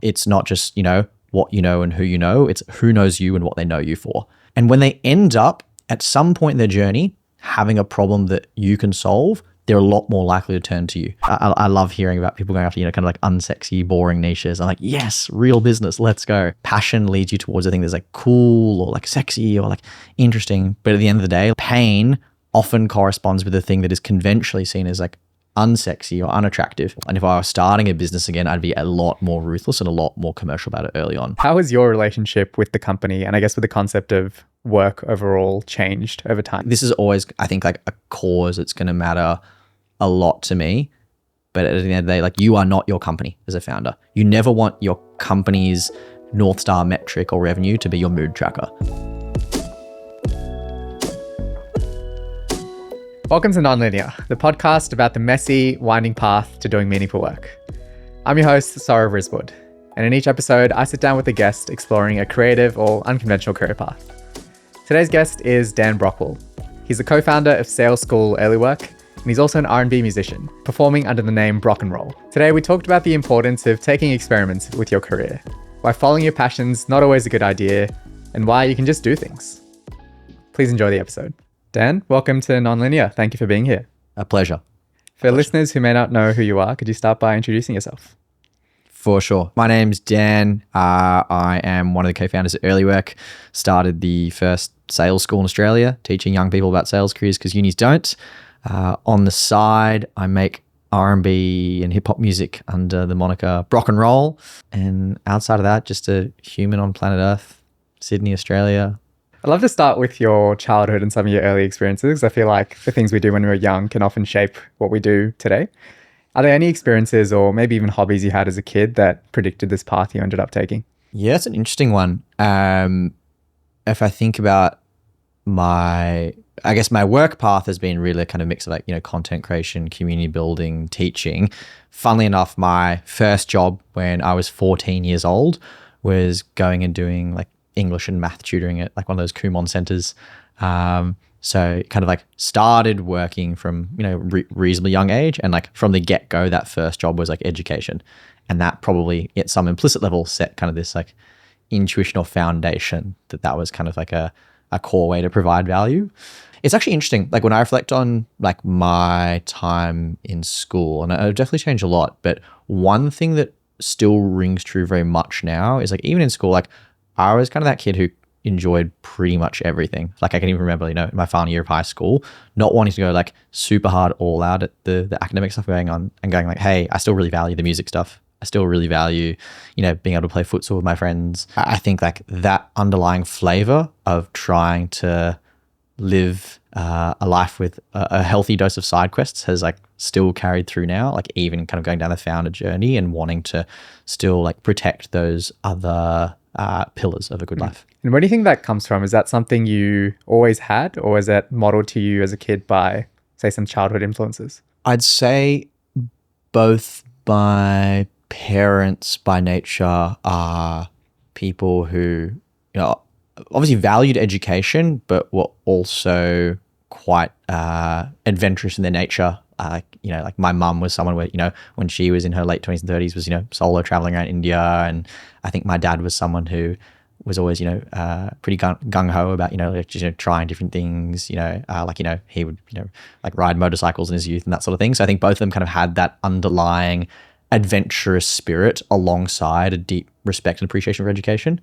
It's not just, what you know and who you know. It's who knows you and what they know you for. And when they end up at some point in their journey having a problem that you can solve, they're a lot more likely to turn to you. I love hearing about people going after, kind of like unsexy, boring niches. I'm like, yes, real business, let's go. Passion leads you towards a thing that's like cool or like sexy or like interesting. But at the end of the day, pain often corresponds with the thing that is conventionally seen as like unsexy or unattractive. And if I was starting a business again, I'd be a lot more ruthless and a lot more commercial about it early on. How has your relationship with the company and I guess with the concept of work overall changed over time? This is always, I think, like a cause that's going to matter a lot to me. But at the end of the day, like, you are not your company as a founder. You never want your company's North Star metric or revenue to be your mood tracker. Welcome to Nonlinear, the podcast about the messy, winding path to doing meaningful work. I'm your host, Saurav and and in each episode, I sit down with a guest exploring a creative or unconventional career path. Today's guest is Dan Brockwell. He's the co-founder of sales school Earlywork, and he's also an R&B musician, performing under the name BROCKNROLL. Today, we talked about the importance of taking experiments with your career, why following your passion's not always a good idea, and why you can just do things. Please enjoy the episode. Dan, welcome to Nonlinear. Thank you for being here. A pleasure. For listeners who may not know who you are, could you start by introducing yourself? For sure. My name's Dan. I am one of the co-founders at Earlywork. Started the first sales school in Australia, teaching young people about sales careers because unis don't. On the side, I make R&B and hip hop music under the moniker BROCKNROLL. And outside of that, just a human on planet Earth, Sydney, Australia. I'd love to start with your childhood and some of your early experiences. I feel like the things we do when we're young can often shape what we do today. Are there any experiences or maybe even hobbies you had as a kid that predicted this path you ended up taking? Yeah, it's an interesting one. If I think about my work path has been really a kind of mix of like, content creation, community building, teaching. Funnily enough, my first job when I was 14 years old was going and doing like English and math tutoring at like one of those Kumon centers. So kind of like started working from, reasonably young age, and like from the get-go, that first job was like education. And that probably at some implicit level set kind of this like intuition or foundation that was kind of like a core way to provide value. It's actually interesting. Like when I reflect on like my time in school, and I've definitely changed a lot, but one thing that still rings true very much now is like, even in school, like I was kind of that kid who enjoyed pretty much everything. Like I can even remember, in my final year of high school, not wanting to go like super hard all out at the academic stuff going on and going like, hey, I still really value the music stuff. I still really value, being able to play futsal with my friends. I think like that underlying flavor of trying to live a life with a healthy dose of side quests has like still carried through now, like even kind of going down the founder journey and wanting to still like protect those other pillars of a good life. And where do you think that comes from? Is that something you always had, or is that modeled to you as a kid by, say, some childhood influences? I'd say both. My parents by nature are people who, obviously valued education, but were also quite adventurous in their nature. Like my mum was someone where, when she was in her late 20s and 30s was, solo traveling around India. And I think my dad was someone who was always, pretty gung-ho about, trying different things, he would, like ride motorcycles in his youth and that sort of thing. So I think both of them kind of had that underlying adventurous spirit alongside a deep respect and appreciation for education.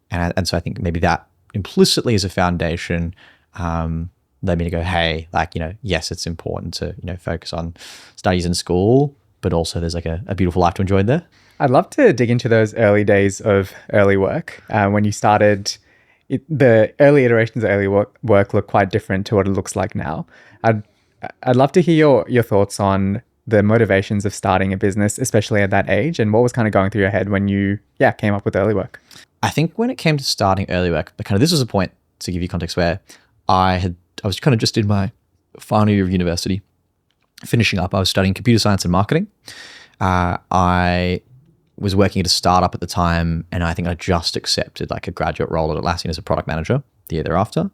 And so I think maybe that implicitly as a foundation, led me to go, hey, like, yes, it's important to, focus on studies in school, but also there's like a beautiful life to enjoy there. I'd love to dig into those early days of Earlywork. When you started, the early iterations of Earlywork look quite different to what it looks like now. I'd love to hear your thoughts on the motivations of starting a business, especially at that age, and what was kind of going through your head when you came up with Earlywork. I think when it came to starting Earlywork, this was a point, to give you context, where I was kind of just in my final year of university, finishing up. I was studying computer science and marketing. I was working at a startup at the time, and I think I just accepted like a graduate role at Atlassian as a product manager the year thereafter.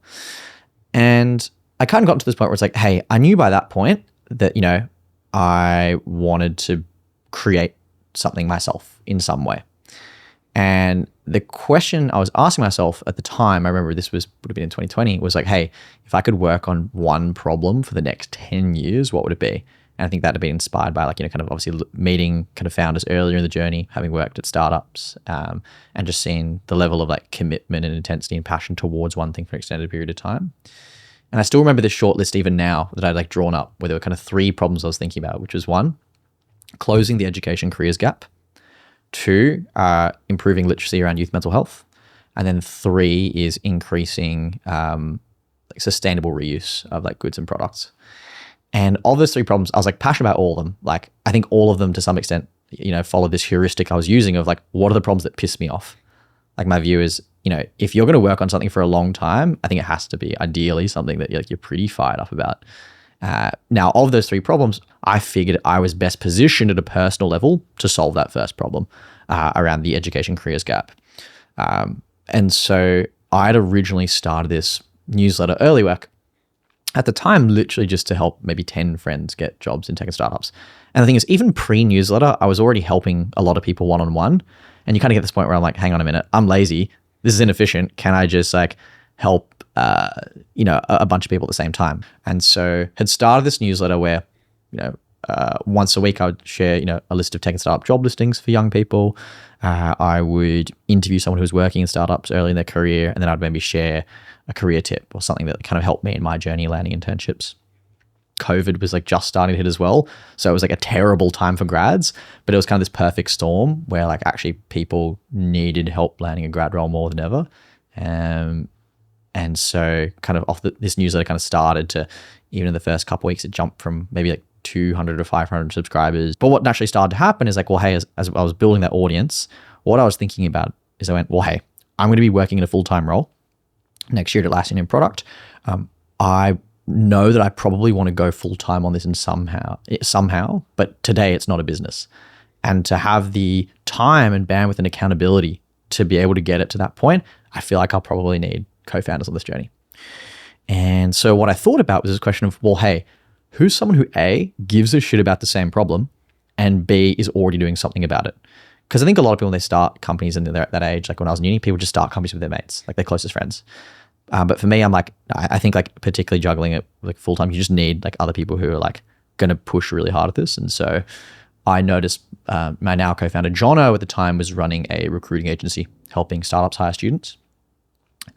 And I kind of got to this point where it's like, hey, I knew by that point that, I wanted to create something myself in some way. And the question I was asking myself at the time, I remember this would have been in 2020, was like, hey, if I could work on one problem for the next 10 years, what would it be? And I think that had been inspired by kind of obviously meeting kind of founders earlier in the journey, having worked at startups, and just seeing the level of commitment and intensity and passion towards one thing for an extended period of time. And I still remember this short list even now that I'd drawn up, where there were kind of 3 problems I was thinking about, which was 1, closing the education careers gap, 2, improving literacy around youth mental health, and then 3 is increasing sustainable reuse of goods and products. And of those 3 problems, I was passionate about all of them. I think all of them to some extent, followed this heuristic I was using of what are the problems that piss me off? My view is, if you're going to work on something for a long time, I think it has to be ideally something that you're pretty fired up about. Now, of those 3 problems, I figured I was best positioned at a personal level to solve that first problem around the education careers gap. And so I'd originally started this newsletter, Earlywork, at the time, literally just to help maybe 10 friends get jobs in tech and startups. And the thing is, even pre-newsletter, I was already helping a lot of people one-on-one. And you kind of get this point where I'm hang on a minute, I'm lazy. This is inefficient. Can I just help, a bunch of people at the same time? And so had started this newsletter where, once a week I would share, a list of tech and startup job listings for young people. I would interview someone who was working in startups early in their career, and then I'd maybe share a career tip or something that kind of helped me in my journey landing internships. COVID was just starting to hit as well. So it was a terrible time for grads, but it was kind of this perfect storm where actually people needed help landing a grad role more than ever. And so kind of off this newsletter kind of started to, even in the first couple of weeks, it jumped from maybe 200 to 500 subscribers. But what naturally started to happen is well, hey, as I was building that audience, what I was thinking about is I went, well, hey, I'm going to be working in a full-time role next year at Atlassian in product. I know that I probably want to go full-time on this and somehow, but today it's not a business. And to have the time and bandwidth and accountability to be able to get it to that point, I feel I'll probably need co-founders on this journey. And so what I thought about was this question of, well, hey, who's someone who A, gives a shit about the same problem, and B, is already doing something about it? Because I think a lot of people, when they start companies and they're at that age, when I was in uni, people just start companies with their mates, their closest friends. But for me, I'm I think particularly juggling it full time, you just need other people who are going to push really hard at this. And so I noticed my now co-founder Jono at the time was running a recruiting agency helping startups hire students.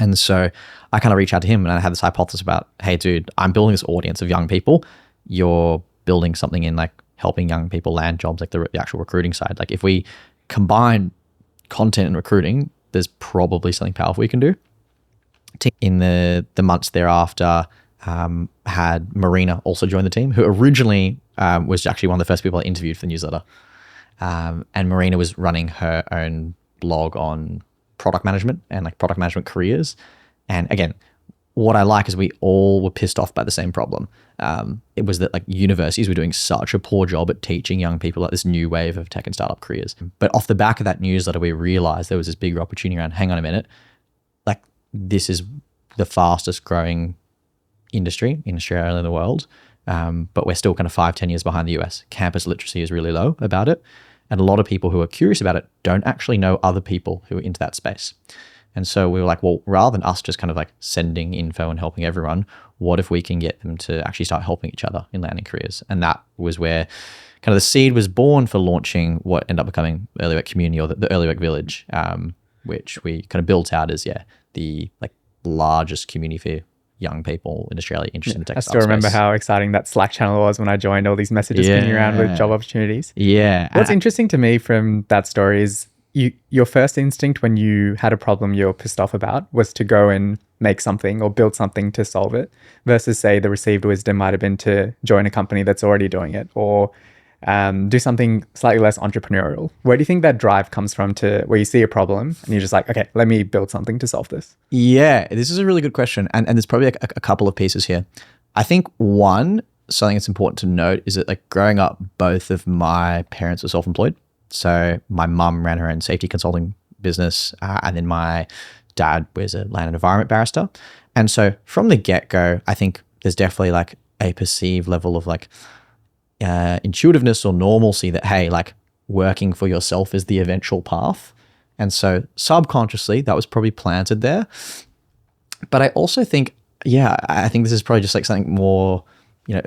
And so I kind of reached out to him and I had this hypothesis about, hey, dude, I'm building this audience of young people. You're building something in helping young people land jobs, the actual recruiting side. If we combine content and recruiting, there's probably something powerful we can do. In the months thereafter, had Marina also join the team, who originally was actually one of the first people I interviewed for the newsletter. And Marina was running her own blog on product management and product management careers. And again, what I like is we all were pissed off by the same problem. It was that universities were doing such a poor job at teaching young people this new wave of tech and startup careers. But off the back of that newsletter, we realized there was this bigger opportunity around, hang on a minute, this is the fastest growing industry in Australia and in the world. But we're still kind of 5-10 years behind the US. Campus literacy is really low about it. And a lot of people who are curious about it don't actually know other people who are into that space. And so we were well, rather than us just kind of sending info and helping everyone, what if we can get them to actually start helping each other in landing careers? And that was where kind of the seed was born for launching what ended up becoming Earlywork Community, or the Earlywork Village, which we kind of built out as, the largest community for young people in Australia interested in tech. I still remember how exciting that Slack channel was when I joined, all these messages pinging around with job opportunities. Yeah. What's interesting to me from that story is your first instinct when you had a problem you're pissed off about was to go and make something or build something to solve it, versus say the received wisdom might have been to join a company that's already doing it, or do something slightly less entrepreneurial. Where do you think that drive comes from, to where you see a problem and you're just okay, let me build something to solve this? Yeah, this is a really good question. And there's probably a couple of pieces here. I think one, something that's important to note is that growing up, both of my parents were self-employed. So my mum ran her own safety consulting business, and then my dad was a land and environment barrister. And so from the get-go, I think there's definitely a perceived level of intuitiveness or normalcy that, hey, working for yourself is the eventual path. And so subconsciously, that was probably planted there. But I also think, I think this is probably just like something more,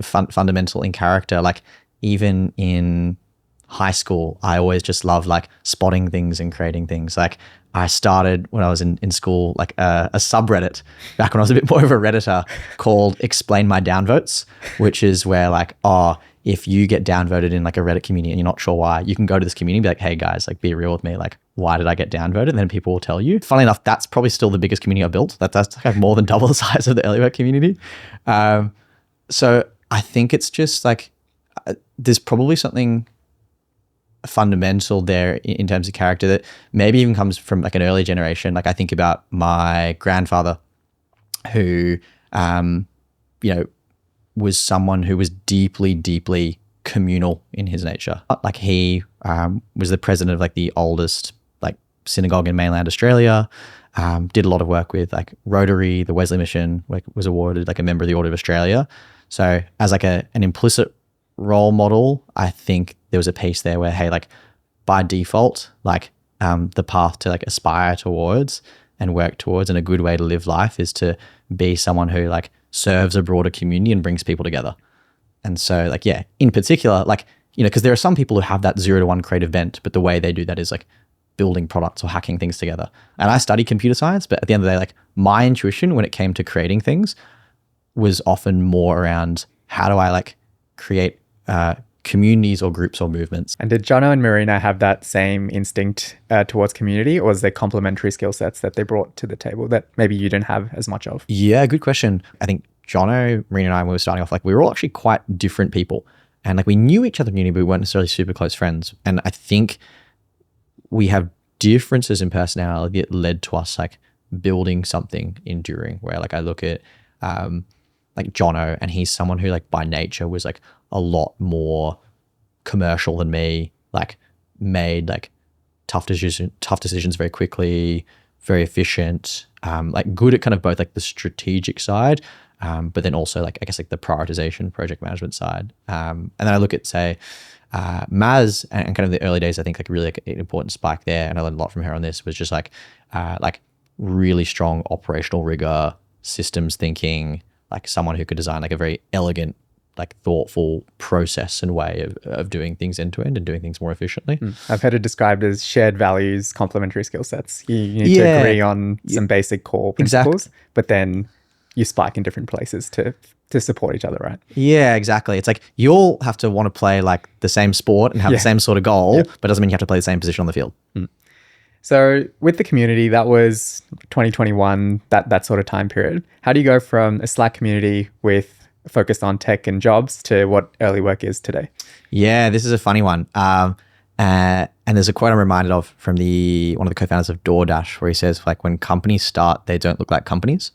fundamental in character. Like even in high school, I always just loved like spotting things and creating things. Like I started when I was in school, like a subreddit back when I was a bit more of a Redditor called Explain My Downvotes, which is where like, if you get downvoted in like a Reddit community and you're not sure why, you can go to this community and be like, hey guys, like be real with me. Like, why did I get downvoted? And then people will tell you. Funnily enough, that's probably still the biggest community I built. That's like more than double the size of the Earlywork community. So I think it's just like, there's probably something fundamental there in terms of character that maybe even comes from like an early generation. Like I think about my grandfather who, was someone who was deeply, deeply communal in his nature. Like he was the president of like the oldest like synagogue in mainland Australia, did a lot of work with like Rotary, the Wesley Mission, like was awarded like a member of the Order of Australia. So as like an implicit role model, I think there was a piece there where, hey, like by default, like the path to like aspire towards and work towards and a good way to live life is to be someone who like serves a broader community and brings people together. And so like, in particular, like, because there are some people who have that 0 to 1 creative bent, but the way they do that is like building products or hacking things together. And I studied computer science, but at the end of the day, like my intuition when it came to creating things was often more around how do I like create communities or groups or movements. And did Jono and Marina have that same instinct towards community, or was there complementary skill sets that they brought to the table that maybe you didn't have as much of? Yeah, good question. I think Jono, Marina and I, when we were starting off, like we were all actually quite different people. And like we knew each other in uni, but we weren't necessarily super close friends. And I think we have differences in personality that led to us like building something enduring, where like I look at like Jono, and he's someone who like by nature was like a lot more commercial than me, like made like tough decisions very quickly, very efficient, like good at kind of both like the strategic side, but then also like I guess like the prioritization, project management side. And then I look at say Maz and kind of the early days, I think like really like an important spike there, and I learned a lot from her on this, was just like really strong operational rigor, systems thinking, like someone who could design like a very elegant, like thoughtful process and way of doing things end to end and doing things more efficiently. I've heard it described as shared values, complementary skill sets. You need to agree on some basic core principles, but then you spike in different places to support each other, right? Yeah, exactly. It's like you all have to want to play like the same sport and have the same sort of goal, but doesn't mean you have to play the same position on the field. So with the community, that was 2021, that sort of time period. How do you go from a Slack community with focused on tech and jobs to what Earlywork is today? Yeah, this is a funny one. And there's a quote I'm reminded of from one of the co-founders of DoorDash, where he says like, when companies start, they don't look like companies.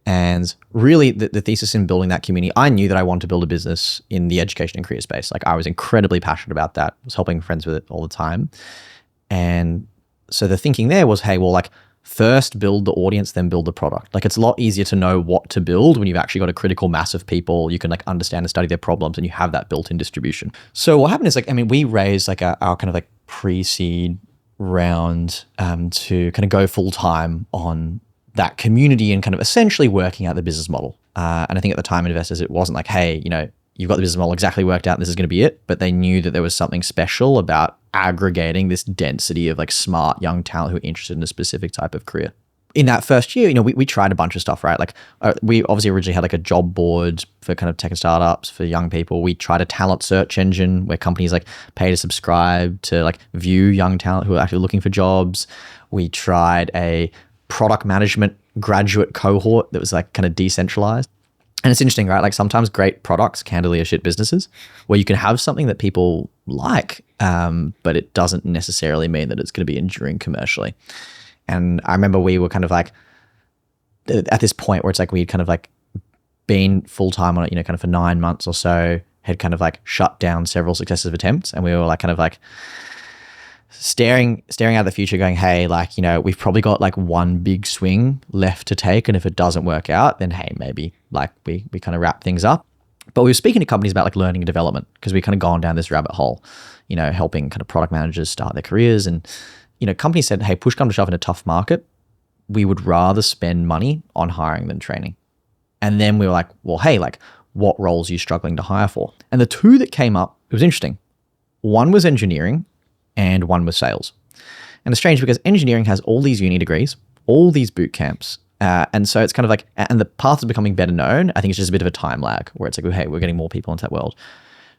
And really the thesis in building that community, I knew that I wanted to build a business in the education and career space. Like I was incredibly passionate about that. I was helping friends with it all the time. And so the thinking there was, hey, well, like first build the audience, then build the product. Like it's a lot easier to know what to build when you've actually got a critical mass of people. You can like understand and study their problems and you have that built-in distribution. So what happened is like, I mean, we raised like our kind of like pre-seed round to kind of go full time on that community and kind of essentially working out the business model. And I think at the time investors, it wasn't like, hey, you've got the business model exactly worked out and this is going to be it. But they knew that there was something special about aggregating this density of like smart young talent who are interested in a specific type of career. In that first year, we tried a bunch of stuff, right? Like we obviously originally had like a job board for kind of tech and startups for young people. We tried a talent search engine where companies like pay to subscribe to like view young talent who are actually looking for jobs. We tried a product management graduate cohort that was like kind of decentralized. And it's interesting, right? Like sometimes great products candidly are shit businesses where you can have something that people like, but it doesn't necessarily mean that it's going to be enduring commercially. And I remember we were kind of like at this point where it's like we'd kind of like been full-time on it, kind of for 9 months or so, had kind of like shut down several successive attempts. And we were like kind of like staring out the future going, hey, like, we've probably got like one big swing left to take. And if it doesn't work out, then hey, maybe like we kind of wrap things up. But we were speaking to companies about like learning and development because we kind of gone down this rabbit hole, helping kind of product managers start their careers. And, companies said, hey, push come to shove in a tough market, we would rather spend money on hiring than training. And then we were like, well, hey, like what roles are you struggling to hire for? And the two that came up, it was interesting. One was engineering and one was sales. And it's strange because engineering has all these uni degrees, all these boot camps. And so it's kind of like, and the path is becoming better known. I think it's just a bit of a time lag where it's like, hey, we're getting more people into that world.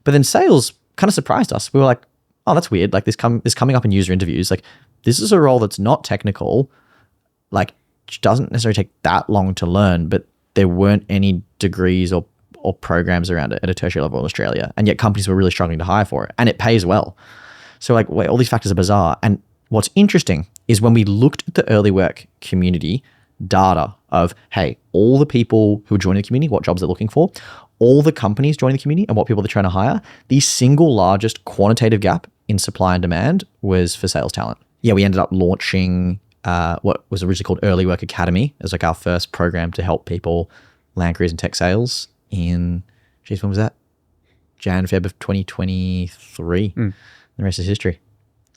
But then sales kind of surprised us. We were like, oh, that's weird. Like this coming up in user interviews. Like this is a role that's not technical, like doesn't necessarily take that long to learn, but there weren't any degrees or programs around it at a tertiary level in Australia. And yet companies were really struggling to hire for it. And it pays well. So like, wait, all these factors are bizarre. And what's interesting is when we looked at the Earlywork community data of, hey, all the people who are joining the community, what jobs they're looking for, all the companies joining the community and what people they're trying to hire, the single largest quantitative gap in supply and demand was for sales talent. Yeah, we ended up launching what was originally called Earlywork Academy. It was like our first program to help people land careers in tech sales in, when was that? Jan, Feb of 2023. The rest is history.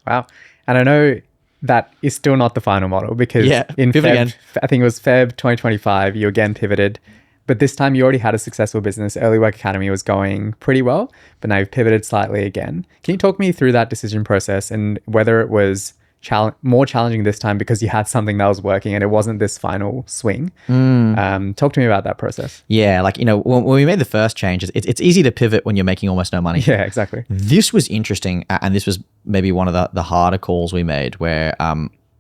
Wow. And I know that is still not the final model because in Feb, again. I think it was Feb 2025, you again pivoted. But this time you already had a successful business. Earlywork Academy was going pretty well, but now you've pivoted slightly again. Can you talk me through that decision process and whether it was more challenging this time because you had something that was working and it wasn't this final swing? Talk to me about that process. Yeah, like, when we made the first changes, it's easy to pivot when you're making almost no money. Yeah, exactly. This was interesting, and this was maybe one of the harder calls we made where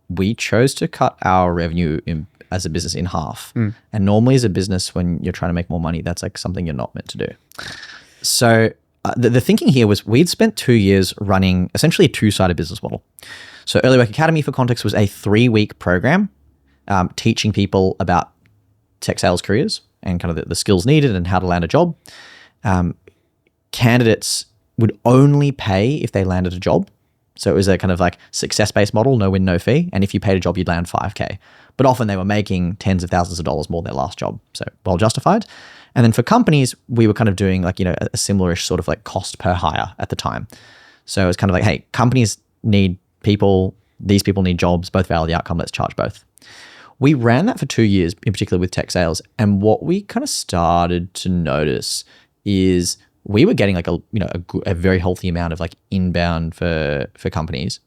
we chose to cut our revenue as a business in half. And normally as a business, when you're trying to make more money, that's like something you're not meant to do. So the thinking here was we'd spent 2 years running essentially a two-sided business model. So Earlywork Academy, for context, was a 3-week program teaching people about tech sales careers and kind of the skills needed and how to land a job. Candidates would only pay if they landed a job. So it was a kind of like success-based model, no win, no fee. And if you paid a job, you'd land $5,000. But often they were making tens of thousands of dollars more than their last job. So well justified. And then for companies, we were kind of doing like, a similar-ish sort of like cost per hire at the time. So it's kind of like, hey, companies need people, these people need jobs, both value the outcome, let's charge both. We ran that for 2 years, in particular with tech sales. And what we kind of started to notice is we were getting like a very healthy amount of like inbound for companies.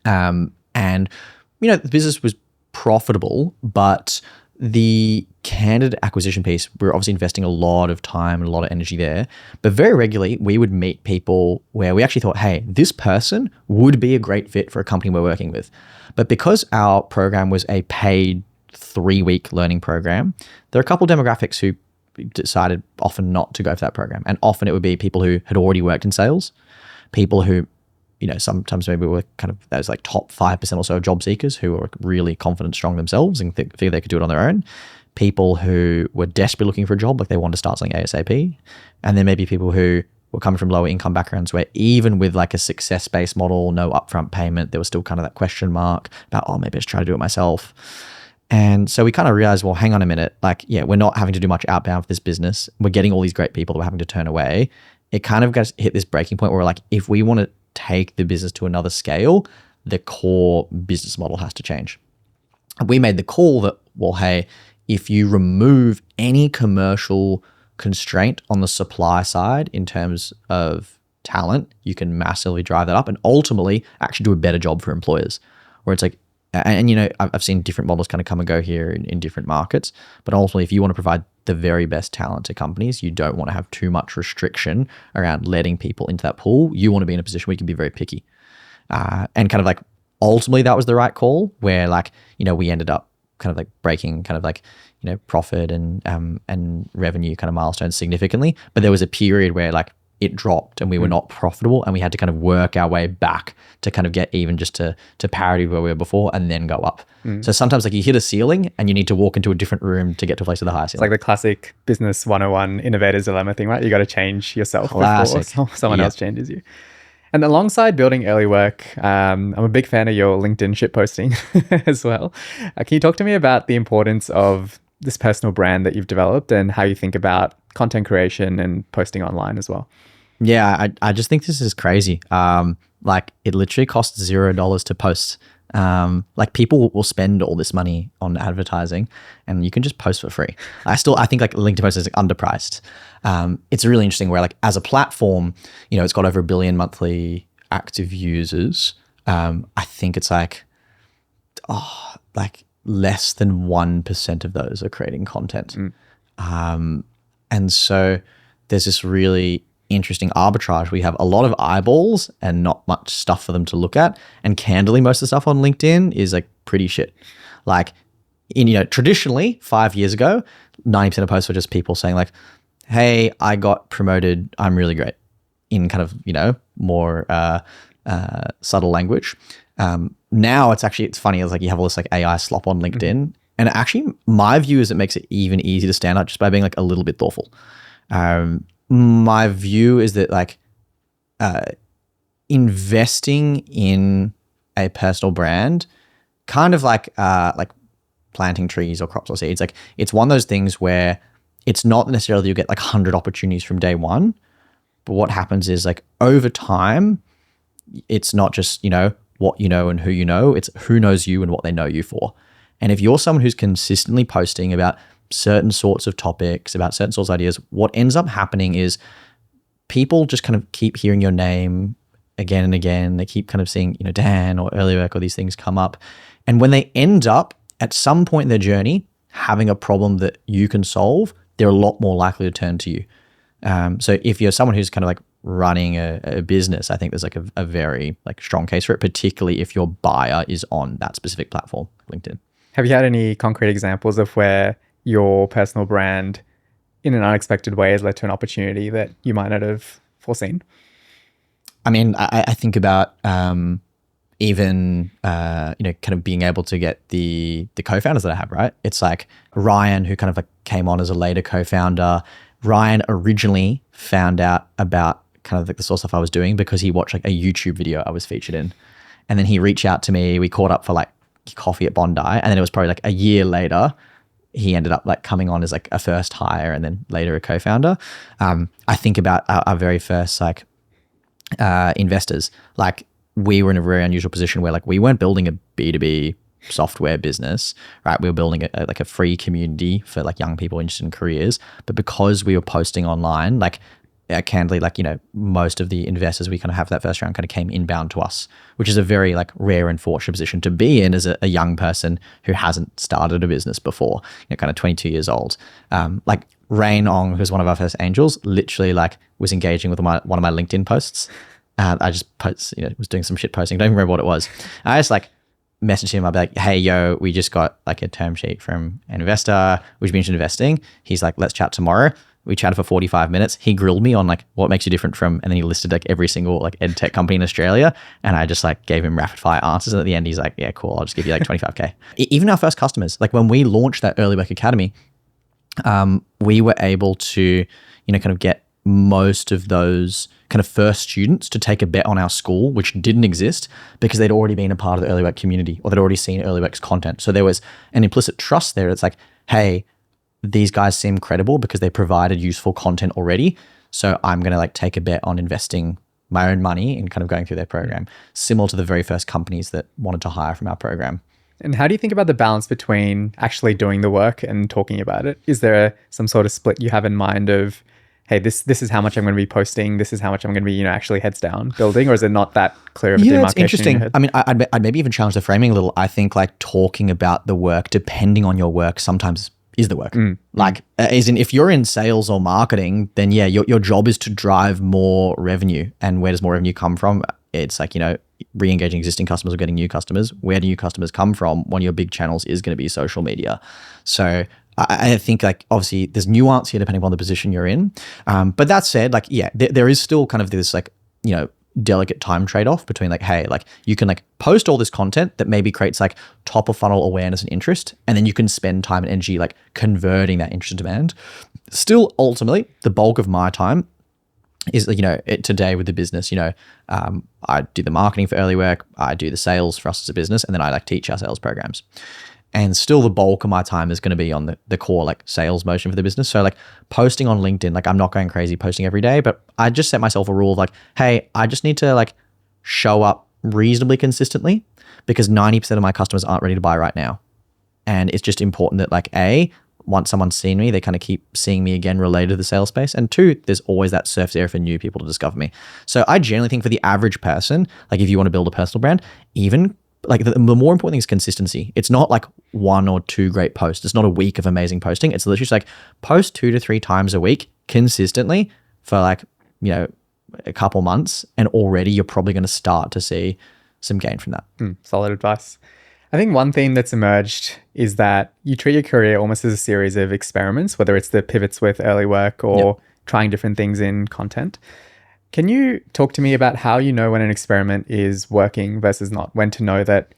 And, the business was profitable, but the candidate acquisition piece, we were obviously investing a lot of time and a lot of energy there. But very regularly, we would meet people where we actually thought, hey, this person would be a great fit for a company we're working with. But because our program was a paid 3-week learning program, there are a couple of demographics who decided often not to go for that program. And often it would be people who had already worked in sales, people who, sometimes maybe were kind of those like top 5% or so of job seekers who were really confident, strong themselves and figured they could do it on their own. People who were desperately looking for a job, like they wanted to start something ASAP. And then maybe people who were coming from lower income backgrounds where even with like a success-based model, no upfront payment, there was still kind of that question mark about, oh, maybe I should try to do it myself. And so we kind of realized, well, hang on a minute, like, yeah, we're not having to do much outbound for this business. We're getting all these great people that we're having to turn away. It kind of got hit this breaking point where we're like, if we want to take the business to another scale, the core business model has to change. And we made the call that, well, hey, if you remove any commercial constraint on the supply side in terms of talent, you can massively drive that up and ultimately actually do a better job for employers. Where it's like, and I've seen different models kind of come and go here in different markets, but ultimately if you want to provide the very best talent to companies, you don't want to have too much restriction around letting people into that pool. You want to be in a position where you can be very picky. And kind of like ultimately that was the right call where like, we ended up kind of like breaking kind of like, profit and revenue kind of milestones significantly. But there was a period where like it dropped and we were not profitable and we had to kind of work our way back to kind of get even just to parity where we were before and then go up. So sometimes like you hit a ceiling and you need to walk into a different room to get to a place with a higher ceiling. It's like the classic business 101 innovator's dilemma thing, right? You got to change yourself before someone else changes you. And alongside building Earlywork, I'm a big fan of your LinkedIn shitposting as well. Can you talk to me about the importance of this personal brand that you've developed and how you think about content creation and posting online as well? Yeah, I just think this is crazy. Like it literally costs $0 to post. Like people will spend all this money on advertising and you can just post for free. I think like LinkedIn post is like underpriced. It's really interesting where like as a platform, it's got over 1 billion monthly active users. I think it's like less than 1% of those are creating content. And so there's this really interesting arbitrage. We have a lot of eyeballs and not much stuff for them to look at. And candidly, most of the stuff on LinkedIn is like pretty shit. Like traditionally 5 years ago, 90% of posts were just people saying like, hey, I got promoted. I'm really great, in kind of, more subtle language. Now it's funny. It's like you have all this like AI slop on LinkedIn. And actually my view is it makes it even easier to stand out just by being like a little bit thoughtful. My view is that like investing in a personal brand, kind of like planting trees or crops or seeds, like it's one of those things where it's not necessarily you get like 100 opportunities from day one, but what happens is like over time, it's not just, what you know and who you know, it's who knows you and what they know you for. And if you're someone who's consistently posting about certain sorts of topics, about certain sorts of ideas, what ends up happening is people just kind of keep hearing your name again and again. They keep kind of seeing, Dan or Earlywork or these things come up. And when they end up at some point in their journey having a problem that you can solve, they're a lot more likely to turn to you. So if you're someone who's kind of like running a business, I think there's like a very like strong case for it, particularly if your buyer is on that specific platform, LinkedIn. Have you had any concrete examples of where your personal brand in an unexpected way has led to an opportunity that you might not have foreseen? I mean, I think about even kind of being able to get the co-founders that I have, right? It's like Ryan, who kind of like came on as a later co-founder. Ryan originally found out about kind of like the sort of stuff I was doing because he watched like a YouTube video I was featured in. And then he reached out to me. We caught up for like coffee at Bondi. And then it was probably like a year later, he ended up like coming on as like a first hire and then later a co-founder. I think about our very first like investors. Like we were in a very unusual position where like we weren't building a B2B software business, right? We were building a free community for like young people interested in careers. But because we were posting online, like candidly, like, most of the investors we kind of have that first round kind of came inbound to us, which is a very like rare and fortunate position to be in as a young person who hasn't started a business before, kind of 22 years old. Like Rain Ong, who's one of our first angels, literally like was engaging with one of my LinkedIn posts. I just was doing some shit posting. I don't even remember what it was. I just like messaged him. I'd be like, hey, yo, we just got like a term sheet from an investor. Would you be interested in investing? He's like, let's chat tomorrow. We chatted for 45 minutes. He grilled me on like what makes you different from, and then he listed like every single like ed tech company in Australia. And I just like gave him rapid fire answers. And at the end, he's like, yeah, cool. I'll just give you like 25K. Even our first customers, like when we launched that Earlywork Academy, we were able to, kind of get most of those kind of first students to take a bet on our school, which didn't exist because they'd already been a part of the Earlywork community or they'd already seen Earlywork's content. So there was an implicit trust there. It's like, hey, these guys seem credible because they provided useful content already. So I'm going to like take a bet on investing my own money and kind of going through their program, similar to the very first companies that wanted to hire from our program. And how do you think about the balance between actually doing the work and talking about it? Is there some sort of split you have in mind of, hey, this is how much I'm going to be posting, this is how much I'm going to be, actually heads down building, or is it not that clear of a demarcation? It's interesting. I mean, I'd maybe even challenge the framing a little. I think like talking about the work, depending on your work, sometimes is the work. Like, as in if you're in sales or marketing, then yeah, your job is to drive more revenue. And where does more revenue come from? It's like, re-engaging existing customers or getting new customers. Where do new customers come from? One of your big channels is going to be social media. So I think like obviously there's nuance here depending on the position you're in. But that said, like, yeah, there is still kind of this like, delicate time trade-off between like, hey, like you can like post all this content that maybe creates like top of funnel awareness and interest, and then you can spend time and energy like converting that interest and demand. Still, ultimately, the bulk of my time is, today with the business, I do the marketing for Earlywork, I do the sales for us as a business, and then I like teach our sales programs. And still the bulk of my time is going to be on the core like sales motion for the business. So like posting on LinkedIn, like I'm not going crazy posting every day, but I just set myself a rule of like, hey, I just need to like show up reasonably consistently, because 90% of my customers aren't ready to buy right now. And it's just important that like once someone's seen me, they kind of keep seeing me again related to the sales space. And two, there's always that surface area for new people to discover me. So I generally think for the average person, like if you want to build a personal brand, even like the more important thing is consistency. It's not like 1 or 2 great posts. It's not a week of amazing posting. It's literally just like post 2 to 3 times a week consistently for like, a couple months. And already you're probably going to start to see some gain from that. Solid advice. I think one theme that's emerged is that you treat your career almost as a series of experiments, whether it's the pivots with Earlywork or trying different things in content. Can you talk to me about how you know when an experiment is working versus not? When to know that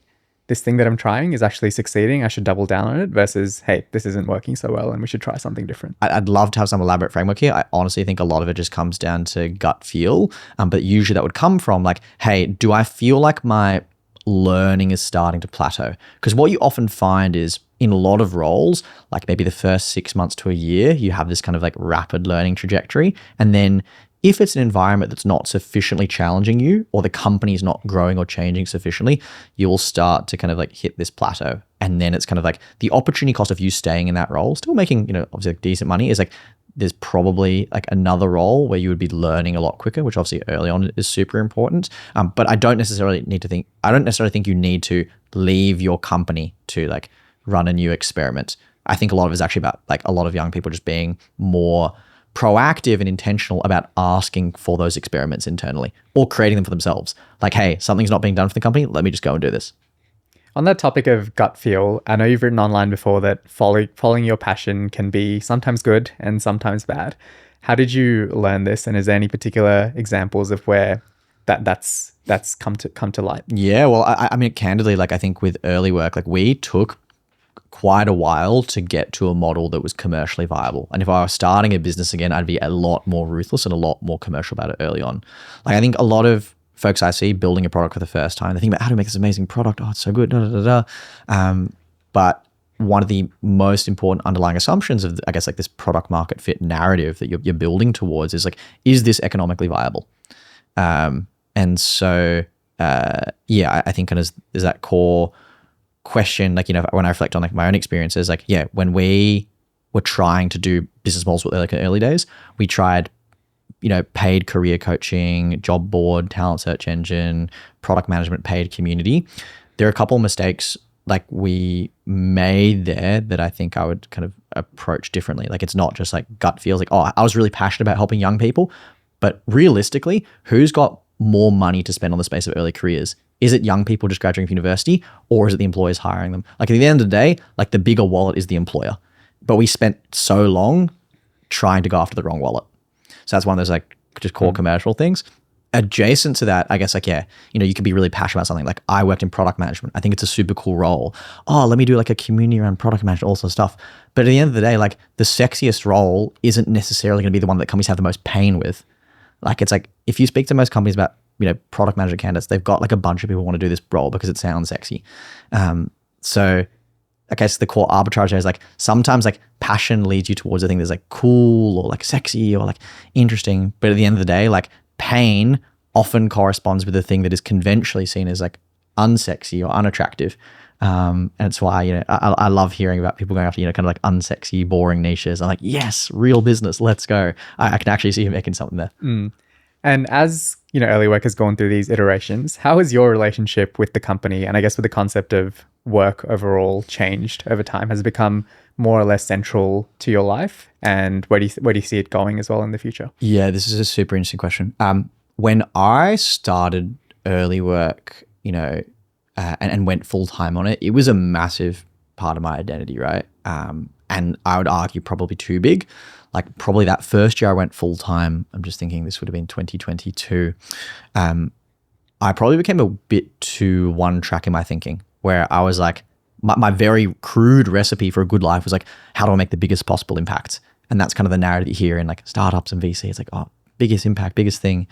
this thing that I'm trying is actually succeeding, I should double down on it, versus, hey, this isn't working so well and we should try something different? I'd love to have some elaborate framework here. I honestly think a lot of it just comes down to gut feel. But usually that would come from like, hey, do I feel like my learning is starting to plateau? Because what you often find is in a lot of roles, like maybe the first 6 months to a year, you have this kind of like rapid learning trajectory. And then if it's an environment that's not sufficiently challenging you, or the company is not growing or changing sufficiently, you will start to kind of like hit this plateau. And then it's kind of like the opportunity cost of you staying in that role, still making, obviously like decent money, is like there's probably like another role where you would be learning a lot quicker, which obviously early on is super important. But I don't necessarily think you need to leave your company to like run a new experiment. I think a lot of it is actually about like a lot of young people just being more proactive and intentional about asking for those experiments internally or creating them for themselves. Like, hey, something's not being done for the company. Let me just go and do this. On that topic of gut feel, I know you've written online before that following your passion can be sometimes good and sometimes bad. How did you learn this? And is there any particular examples of where that's come to light? Yeah, well, I mean, candidly, like I think with Earlywork, like we took quite a while to get to a model that was commercially viable. And if I was starting a business again, I'd be a lot more ruthless and a lot more commercial about it early on. Like I think a lot of folks I see building a product for the first time, they think about how to make this amazing product. Oh, it's so good. But one of the most important underlying assumptions of, I guess, like this product market fit narrative that you're building towards is like, is this economically viable? And so, I think kind of there's that core question, like, when I reflect on like my own experiences, like, when we were trying to do business models with like in the early days, we tried, paid career coaching, job board, talent search engine, product management, paid community. There are a couple of mistakes like we made there that I think I would kind of approach differently. Like it's not just like gut feels like, oh, I was really passionate about helping young people, but realistically, who's got more money to spend on the space of early careers? Is it young people just graduating from university, or is it the employers hiring them? Like at the end of the day, like the bigger wallet is the employer, but we spent so long trying to go after the wrong wallet. So that's one of those like just core commercial things. Adjacent to that, I guess like, you could be really passionate about something. Like I worked in product management. I think it's a super cool role. Oh, let me do like a community around product management, all sorts of stuff. But at the end of the day, like the sexiest role isn't necessarily going to be the one that companies have the most pain with. Like it's like, if you speak to most companies about, product manager candidates, they've got like a bunch of people who want to do this role because it sounds sexy. So I guess the core arbitrage there is like sometimes like passion leads you towards a thing that's like cool or like sexy or like interesting. But at the end of the day, like pain often corresponds with the thing that is conventionally seen as like unsexy or unattractive. And it's why, I love hearing about people going after, kind of like unsexy, boring niches. I'm like, yes, real business, let's go. I can actually see you making something there. And as, Earlywork has gone through these iterations, how has your relationship with the company and I guess with the concept of work overall changed over time? Has it become more or less central to your life? And where do you see it going as well in the future? Yeah, this is a super interesting question. When I started Earlywork, and went full time on it, it was a massive part of my identity, right? And I would argue probably too big. Like probably that first year I went full time, I'm just thinking this would have been 2022. I probably became a bit too one track in my thinking, where I was like, my very crude recipe for a good life was like, how do I make the biggest possible impact? And that's kind of the narrative you hear in like startups and VC. It's like, oh, biggest impact, biggest thing.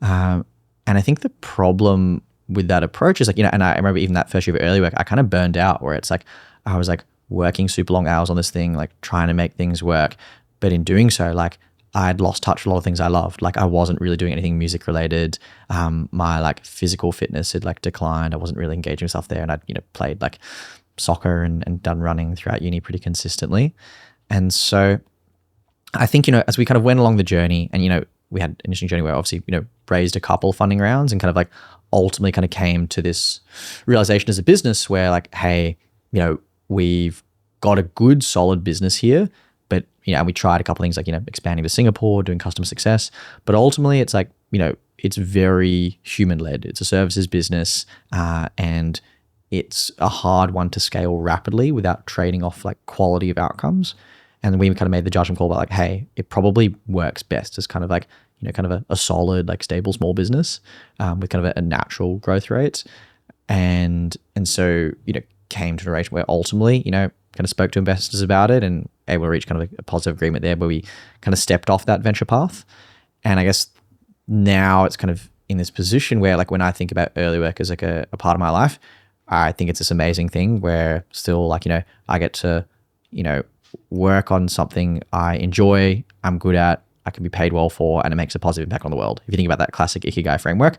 And I think the problem with that approach is like, and I remember even that first year of Earlywork, I kind of burned out where it's like, I was like working super long hours on this thing, like trying to make things work. But in doing so, like I'd lost touch with a lot of things I loved. Like I wasn't really doing anything music related. My like physical fitness had like declined. I wasn't really engaging with stuff there. And I'd, played like soccer and done running throughout uni pretty consistently. And so I think, as we kind of went along the journey and, we had an interesting journey where obviously, raised a couple funding rounds and kind of like ultimately kind of came to this realization as a business where like, hey, we've got a good solid business here, but, and we tried a couple of things like, expanding to Singapore, doing customer success, but ultimately it's like, it's very human led. It's a services business, and it's a hard one to scale rapidly without trading off like quality of outcomes. And we kind of made the judgment call about like, hey, it probably works best as kind of like, kind of a solid, like stable, small business with kind of a natural growth rate. And so, came to an arrangement where ultimately, kind of spoke to investors about it and able to reach kind of a positive agreement there where we kind of stepped off that venture path. And I guess now it's kind of in this position where like when I think about Earlywork as like a part of my life, I think it's this amazing thing where still like, I get to, work on something I enjoy, I'm good at, I can be paid well for, and it makes a positive impact on the world. If you think about that classic Ikigai framework.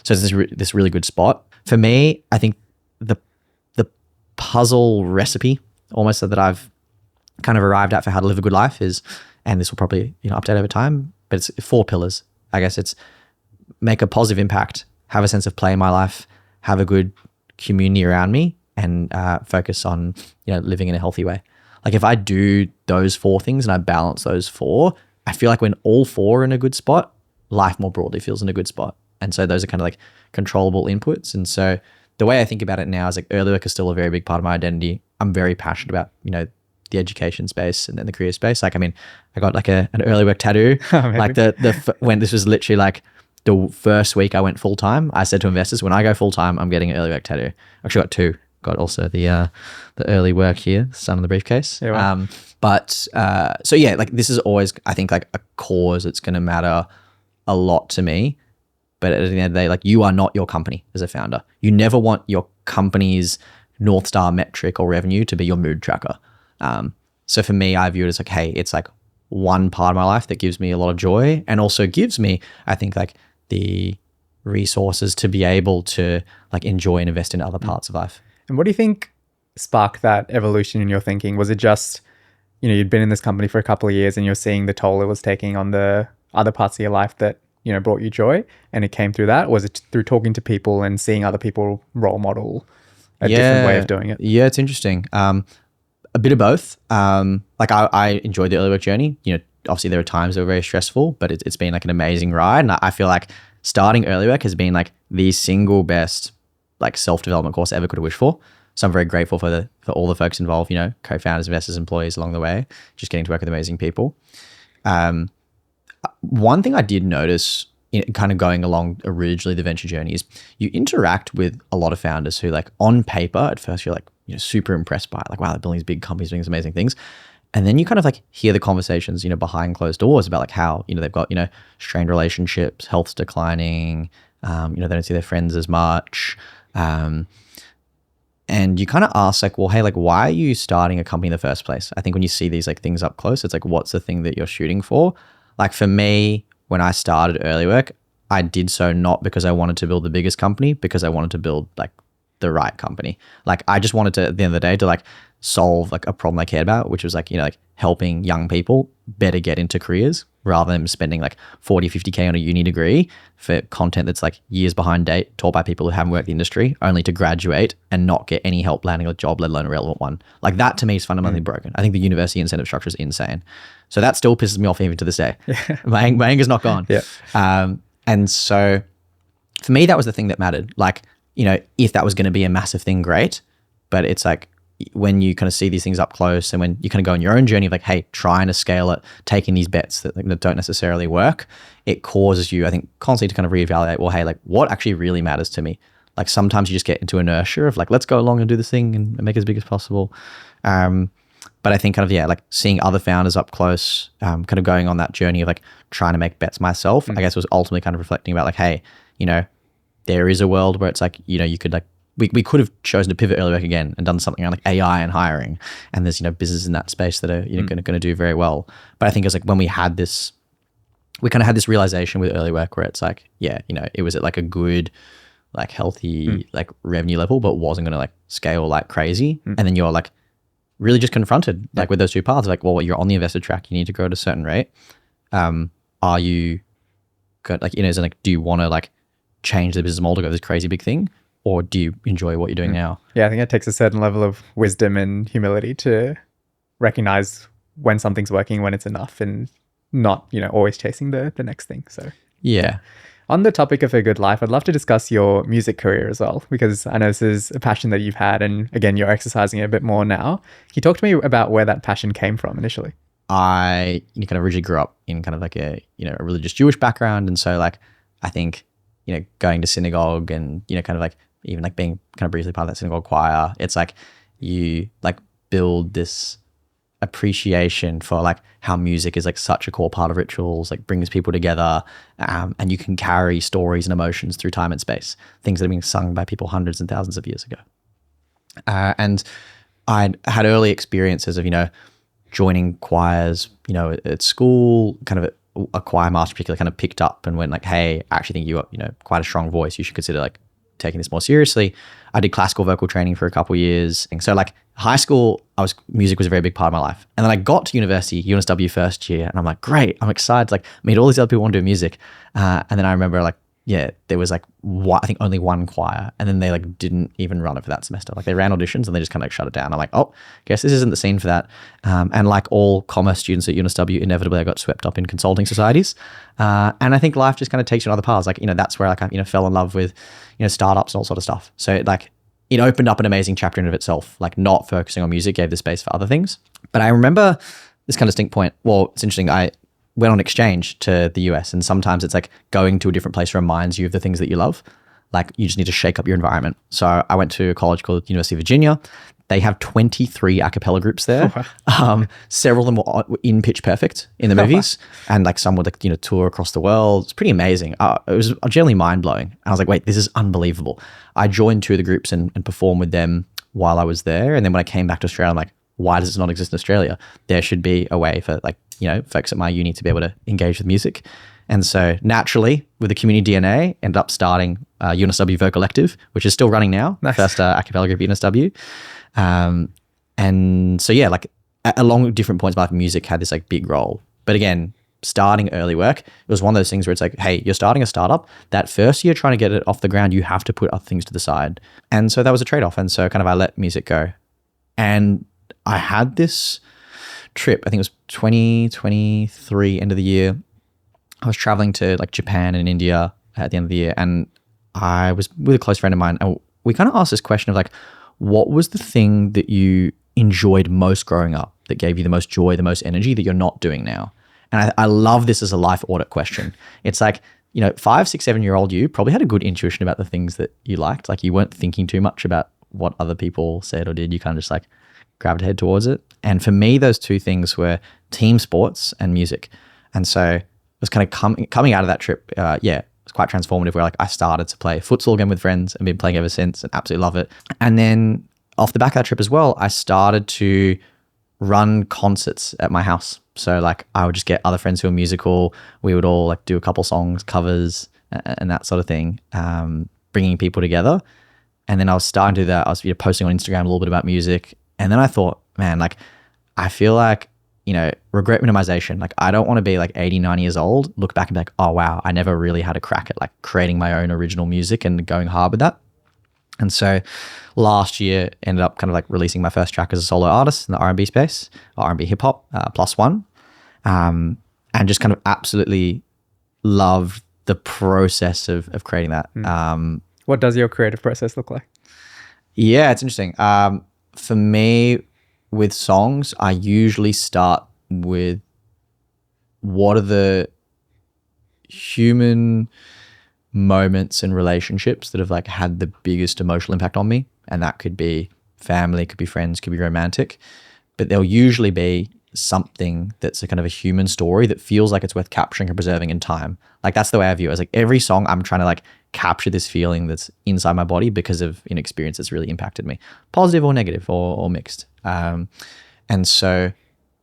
So it's this really good spot. For me, I think the puzzle recipe almost that I've kind of arrived at for how to live a good life is, and this will probably, update over time, but it's 4 pillars. I guess it's make a positive impact, have a sense of play in my life, have a good community around me, and focus on, living in a healthy way. Like if I do those 4 things and I balance those 4, I feel like when all 4 are in a good spot, life more broadly feels in a good spot. And so those are kind of like controllable inputs. And so the way I think about it now is like Earlywork is still a very big part of my identity. I'm very passionate about, the education space and then the career space. Like, I mean, I got like an Earlywork tattoo. Like when this was literally like the first week I went full time, I said to investors, when I go full time, I'm getting an Earlywork tattoo. Actually got 2. Got also the Earlywork here, sun on the briefcase. Yeah, wow. So yeah, like this is always, I think like a cause that's going to matter a lot to me. But at the end of the day, like you are not your company as a founder. You never want your company's North Star metric or revenue to be your mood tracker. So for me, I view it as like, hey, it's like one part of my life that gives me a lot of joy and also gives me, I think like the resources to be able to like enjoy and invest in other parts of life. And what do you think sparked that evolution in your thinking? Was it just, you'd been in this company for a couple of years and you're seeing the toll it was taking on the other parts of your life that, brought you joy, and it came through that? Or was it through talking to people and seeing other people role model a different way of doing it? Yeah, it's interesting. A bit of both. Like I enjoyed the Earlywork journey. Obviously there are times that were very stressful, but it's been like an amazing ride. And I feel like starting Earlywork has been like the single best like self-development course I ever could have wished for. So I'm very grateful for all the folks involved, co-founders, investors, employees along the way, just getting to work with amazing people. One thing I did notice in kind of going along originally the venture journey is you interact with a lot of founders who like on paper at first you're like, super impressed by it. Like, wow, they're building these big companies, doing these amazing things. And then you kind of like hear the conversations, behind closed doors about like how, they've got, strained relationships, health's declining, they don't see their friends as much. And you kind of ask like, well, hey, like, why are you starting a company in the first place? I think when you see these like things up close, it's like, what's the thing that you're shooting for? Like for me, when I started Earlywork, I did so not because I wanted to build the biggest company, because I wanted to build like the right company. Like I just wanted to, at the end of the day, to like solve like a problem I cared about, which was like, like helping young people better get into careers rather than spending like 40, 50K on a uni degree for content that's like years behind date, taught by people who haven't worked the industry, only to graduate and not get any help landing a job, let alone a relevant one. Like that to me is fundamentally broken. I think the university incentive structure is insane. So that still pisses me off even to this day. Yeah. My anger's not gone. Yeah. And so for me, that was the thing that mattered. Like, if that was going to be a massive thing, great. But it's like, when you kind of see these things up close and when you kind of go on your own journey of like, hey, trying to scale it, taking these bets that don't necessarily work, it causes you, I think, constantly to kind of reevaluate, well, hey, like what actually really matters to me? Like sometimes you just get into inertia of like, let's go along and do this thing and make it as big as possible. But I think kind of, yeah, like seeing other founders up close, kind of going on that journey of like trying to make bets myself, I guess was ultimately kind of reflecting about like, hey, there is a world where it's like, you could like, we could have chosen to pivot Earlywork again and done something around like AI and hiring. And there's, businesses in that space that are, going to do very well. But I think it's like when we had this we kind of had this realization with early work where it's like, yeah, you know, it was at like a good, like healthy, like revenue level, but wasn't going to like scale like crazy. And then you're like really just confronted like with those two paths. Like, well, you're on the invested track. You need to grow at a certain rate. Are you good? Like, you know, is it like, do you want to like change the business model to go this crazy big thing? Or do you enjoy what you're doing now? Yeah, I think it takes a certain level of wisdom and humility to recognize when something's working, when it's enough, and not, you know, always chasing the next thing. So Yeah. on the topic of a good life, I'd love to discuss your music career as well, because I know this is a passion that you've had, and again, you're exercising it a bit more now. Can you talk to me about where that passion came from initially? I kind of originally grew up in kind of like a, you know, a religious Jewish background. And so like, I think, you know, going to synagogue and, you know, kind of like even like being kind of briefly part of that synagogue choir, it's like you like build this appreciation for like how music is like such a core part of rituals, like brings people together, and you can carry stories and emotions through time and space, things that are being sung by people hundreds and thousands of years ago. And I had early experiences of, you know, joining choirs, you know, at school, kind of a choir master particularly kind of picked up and went like, hey, I actually think you got, you know, quite a strong voice. You should consider like taking this more seriously. I did classical vocal training for a couple of years. And so like high school, music was a very big part of my life. And then I got to university, UNSW first year, and I'm like, great, I'm excited to like meet all these other people who want to do music. And then I remember like, yeah, there was like I think only one choir, and then they like didn't even run it for that semester. Like they ran auditions and they just kind of like shut it down. I'm like, oh, guess this isn't the scene for that. And like all commerce students at UNSW, inevitably I got swept up in consulting societies. And I think life just kind of takes you on other paths. Like, you know, that's where like I, you know, fell in love with, you know, startups and all sort of stuff. So like it opened up an amazing chapter in of itself, like not focusing on music, gave the space for other things. But I remember this kind of distinct point. Well, it's interesting. I went on exchange to the US, and sometimes it's like going to a different place reminds you of the things that you love. Like you just need to shake up your environment. So I went to a college called University of Virginia. They have 23 a cappella groups there. Several of them were in Pitch Perfect in the movies, and like some would like, you know, tour across the world. It's pretty amazing. It was generally mind blowing. I was like, wait, this is unbelievable. I joined two of the groups and performed with them while I was there. And then when I came back to Australia, I'm like, why does this not exist in Australia? There should be a way for like, you know, folks at my uni to be able to engage with music. And so naturally, with the community DNA, ended up starting UNSW Vocal Collective, which is still running now. Nice. First a cappella group at UNSW. And so, yeah, like along different points of life, music had this like big role. But again, starting early work, it was one of those things where it's like, hey, you're starting a startup. That first year trying to get it off the ground, you have to put other things to the side. And so that was a trade-off. And so kind of I let music go. And I had this trip, I think it was 2023, end of the year. I was traveling to like Japan and India at the end of the year, and I was with a close friend of mine, and we kind of asked this question of like, what was the thing that you enjoyed most growing up, that gave you the most joy, the most energy that you're not doing now? And I love this as a life audit question. It's like, you know, 5, 6, 7-year-old you probably had a good intuition about the things that you liked. Like you weren't thinking too much about what other people said or did. You kind of just like gravitated towards it. And for me, those two things were team sports and music. And so it was kind of coming out of that trip, it was quite transformative, where like I started to play futsal again with friends and been playing ever since and absolutely love it. And then off the back of that trip as well, I started to run concerts at my house. So like I would just get other friends who are musical. We would all like do a couple songs, covers and that sort of thing, bringing people together. And then I was starting to do that. I was posting on Instagram a little bit about music. And then I thought, man, like I feel like, you know, regret minimization. Like I don't want to be like 80, 90 years old, look back and be like, oh wow, I never really had a crack at like creating my own original music and going hard with that. And so last year ended up kind of like releasing my first track as a solo artist in the R&B space, R&B hip hop, +1. And just kind of absolutely loved the process of creating that. What does your creative process look like? Yeah, it's interesting. For me, with songs, I usually start with what are the human moments and relationships that have like had the biggest emotional impact on me. And that could be family, could be friends, could be romantic, but there'll usually be something that's a kind of a human story that feels like it's worth capturing and preserving in time. Like that's the way I view it. It's like every song I'm trying to like capture this feeling that's inside my body because of an experience that's really impacted me, positive or negative or mixed. And so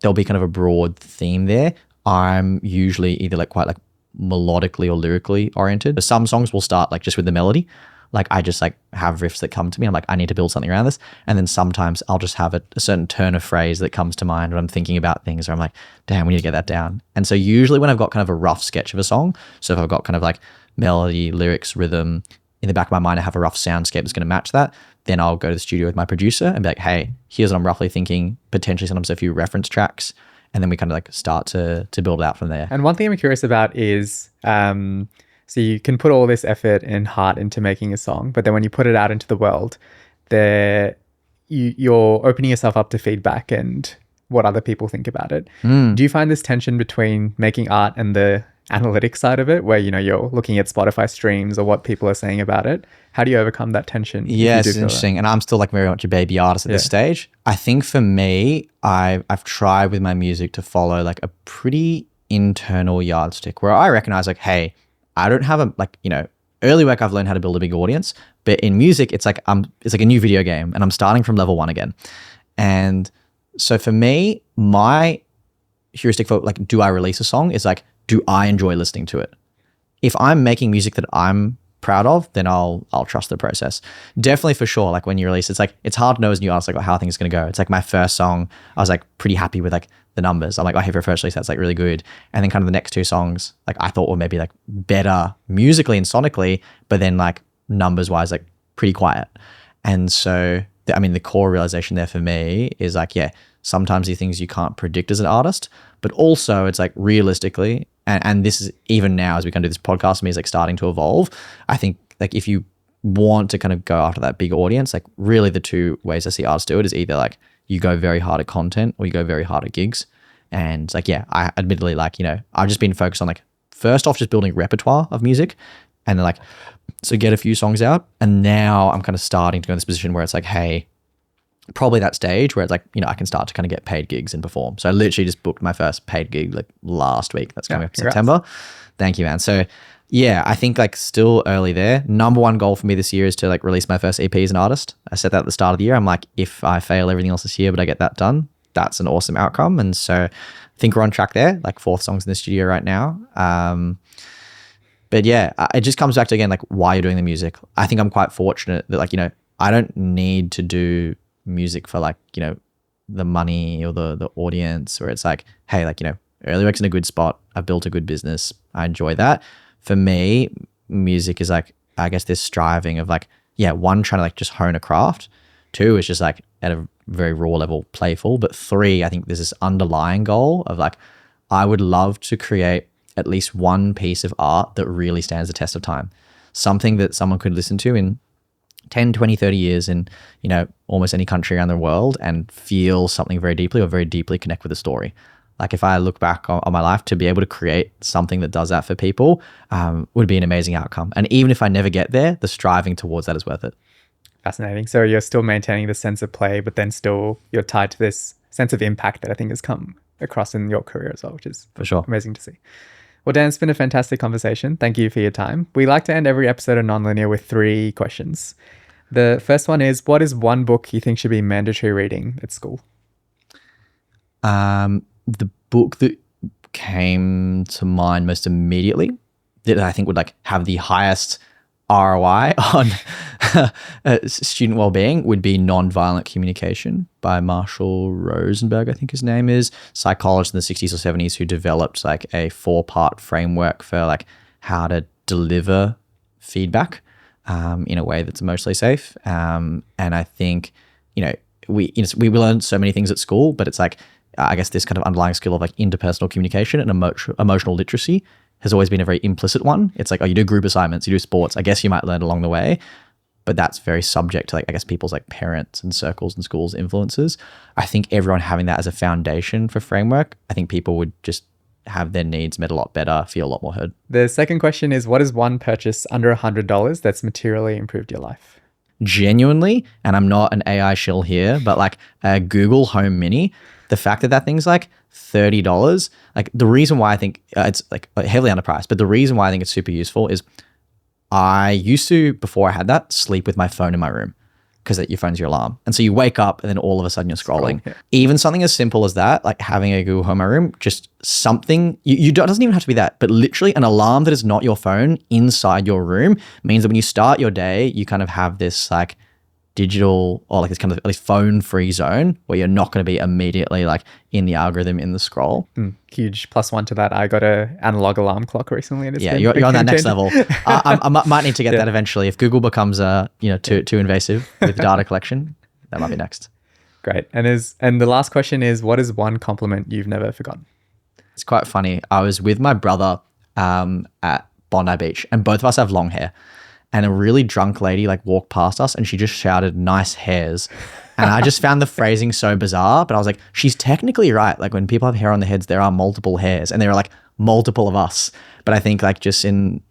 there'll be kind of a broad theme there. I'm usually either like quite like melodically or lyrically oriented. But some songs will start like just with the melody. Like I just like have riffs that come to me. I'm like, I need to build something around this. And then sometimes I'll just have a certain turn of phrase that comes to mind when I'm thinking about things, or I'm like, damn, we need to get that down. And so usually when I've got kind of a rough sketch of a song, so if I've got kind of like melody, lyrics, rhythm, in the back of my mind, I have a rough soundscape that's going to match that. Then I'll go to the studio with my producer and be like, hey, here's what I'm roughly thinking, potentially sometimes a few reference tracks. And then we kind of like start to build it out from there. And one thing I'm curious about is, so you can put all this effort and heart into making a song, but then when you put it out into the world, you're opening yourself up to feedback and what other people think about it. Do you find this tension between making art and the analytics side of it, where you're looking at Spotify streams or what people are saying about it? How do you overcome that tension? Yeah, it's interesting. And I'm still like very much a baby artist at this stage. I think for me, I've tried with my music to follow like a pretty internal yardstick where I recognize like, hey, I don't have early work. I've learned how to build a big audience, but in music, it's like a new video game and I'm starting from level 1 again. And so for me, my heuristic for like, do I release a song is like, do I enjoy listening to it? If I'm making music that I'm proud of, then I'll trust the process. Definitely for sure. Like when you release, it's like, it's hard to know as a new artist, like how things are going to go. It's like my first song, I was like pretty happy with like the numbers. I'm like, oh, hey, for a first release, that's like really good. And then kind of the next 2 songs, like I thought were maybe like better musically and sonically, but then like numbers wise, like pretty quiet. And so, the core realization there for me is like, yeah, sometimes these things you can't predict as an artist, but also it's like realistically, and this is even now as we kind of do this podcast, me is like starting to evolve. I think like if you want to kind of go after that big audience, like really the 2 ways I see artists do it is either like you go very hard at content or you go very hard at gigs. And like, yeah, I admittedly like, I've just been focused on like, first off, just building repertoire of music and then like, so get a few songs out. And now I'm kind of starting to go in this position where it's like, hey, probably that stage where it's like, I can start to kind of get paid gigs and perform. So I literally just booked my first paid gig like last week. That's coming up in September. Thank you, man. So yeah, I think like still early there. Number 1 goal for me this year is to like release my first EP as an artist. I said that at the start of the year. I'm like, if I fail everything else this year, but I get that done, that's an awesome outcome. And so I think we're on track there, like 4th songs in the studio right now. But yeah, it just comes back to, again, like why you're doing the music. I think I'm quite fortunate that like, I don't need to do music for like, the money or the audience, where it's like, hey, like, Earlywork's in a good spot. I've built a good business. I enjoy that. For me, music is like, I guess this striving of like, yeah, 1, trying to like just hone a craft. 2 is just like at a very raw level, playful. But 3, I think there's this underlying goal of like, I would love to create at least 1 piece of art that really stands the test of time. Something that someone could listen to in 10, 20, 30 years in, almost any country around the world and feel something very deeply or very deeply connect with the story. Like if I look back on my life, to be able to create something that does that for people would be an amazing outcome. And even if I never get there, the striving towards that is worth it. Fascinating. So you're still maintaining the sense of play, but then still you're tied to this sense of impact that I think has come across in your career as well, which is for sure amazing to see. Well, Dan, it's been a fantastic conversation. Thank you for your time. We like to end every episode of Nonlinear with 3 questions. The first one is, what is 1 book you think should be mandatory reading at school? The book that came to mind most immediately that I think would like have the highest ROI on student well-being would be Nonviolent Communication by Marshall Rosenberg, I think his name is. Psychologist in the 60s or 70s who developed like a 4-part framework for like how to deliver feedback in a way that's emotionally safe. And I think, we learn so many things at school, but it's like, I guess this kind of underlying skill of like interpersonal communication and emotional literacy has always been a very implicit one. It's like, oh, you do group assignments, you do sports. I guess you might learn along the way, but that's very subject to like, I guess people's like parents and circles and schools influences. I think everyone having that as a foundation for framework, I think people would just have their needs met a lot better, feel a lot more heard. The second question is, what is 1 purchase under $100 that's materially improved your life? Genuinely, and I'm not an AI shill here, but like a Google Home Mini, the fact that thing's like $30, like the reason why I think it's like heavily underpriced, but the reason why I think it's super useful is I used to, before I had that, sleep with my phone in my room because your phone's your alarm. And so you wake up and then all of a sudden you're scrolling. Yeah. Even something as simple as that, like having a Google Home in my room, just something, it doesn't even have to be that, but literally an alarm that is not your phone inside your room means that when you start your day, you kind of have this like digital or like this kind of at least phone free zone where you're not going to be immediately like in the algorithm in the scroll. Huge +1 to that. I got a analog alarm clock recently. And you're on that next level. I might need to get that eventually. If Google becomes too invasive with data collection, that might be next. Great. And the last question is, what is one compliment you've never forgotten? It's quite funny. I was with my brother at Bondi Beach, and both of us have long hair. And a really drunk lady like walked past us and she just shouted, "Nice hairs." And I just found the phrasing so bizarre, but I was like, she's technically right. Like when people have hair on their heads, there are multiple hairs and there are like multiple of us. But I think like just in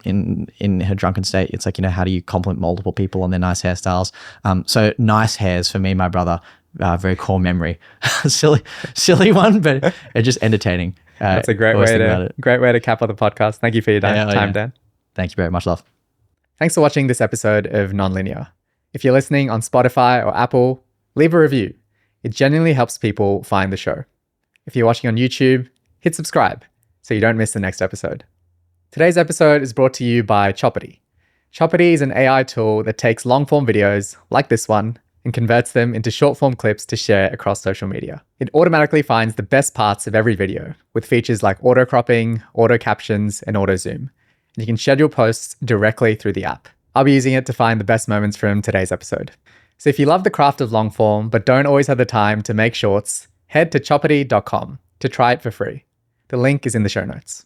her drunken state, it's like, how do you compliment multiple people on their nice hairstyles? So nice hairs for me, my brother, very core memory. silly one, but it's just entertaining. That's a great way to cap off the podcast. Thank you for your time, Dan. Thank you very much, love. Thanks for watching this episode of Nonlinear. If you're listening on Spotify or Apple, leave a review. It genuinely helps people find the show. If you're watching on YouTube, hit subscribe so you don't miss the next episode. Today's episode is brought to you by Choppity. Choppity is an AI tool that takes long-form videos like this one and converts them into short-form clips to share across social media. It automatically finds the best parts of every video with features like auto-cropping, auto-captions, and auto-zoom. You can schedule posts directly through the app. I'll be using it to find the best moments from today's episode. So if you love the craft of long form, but don't always have the time to make shorts, head to choppity.com to try it for free. The link is in the show notes.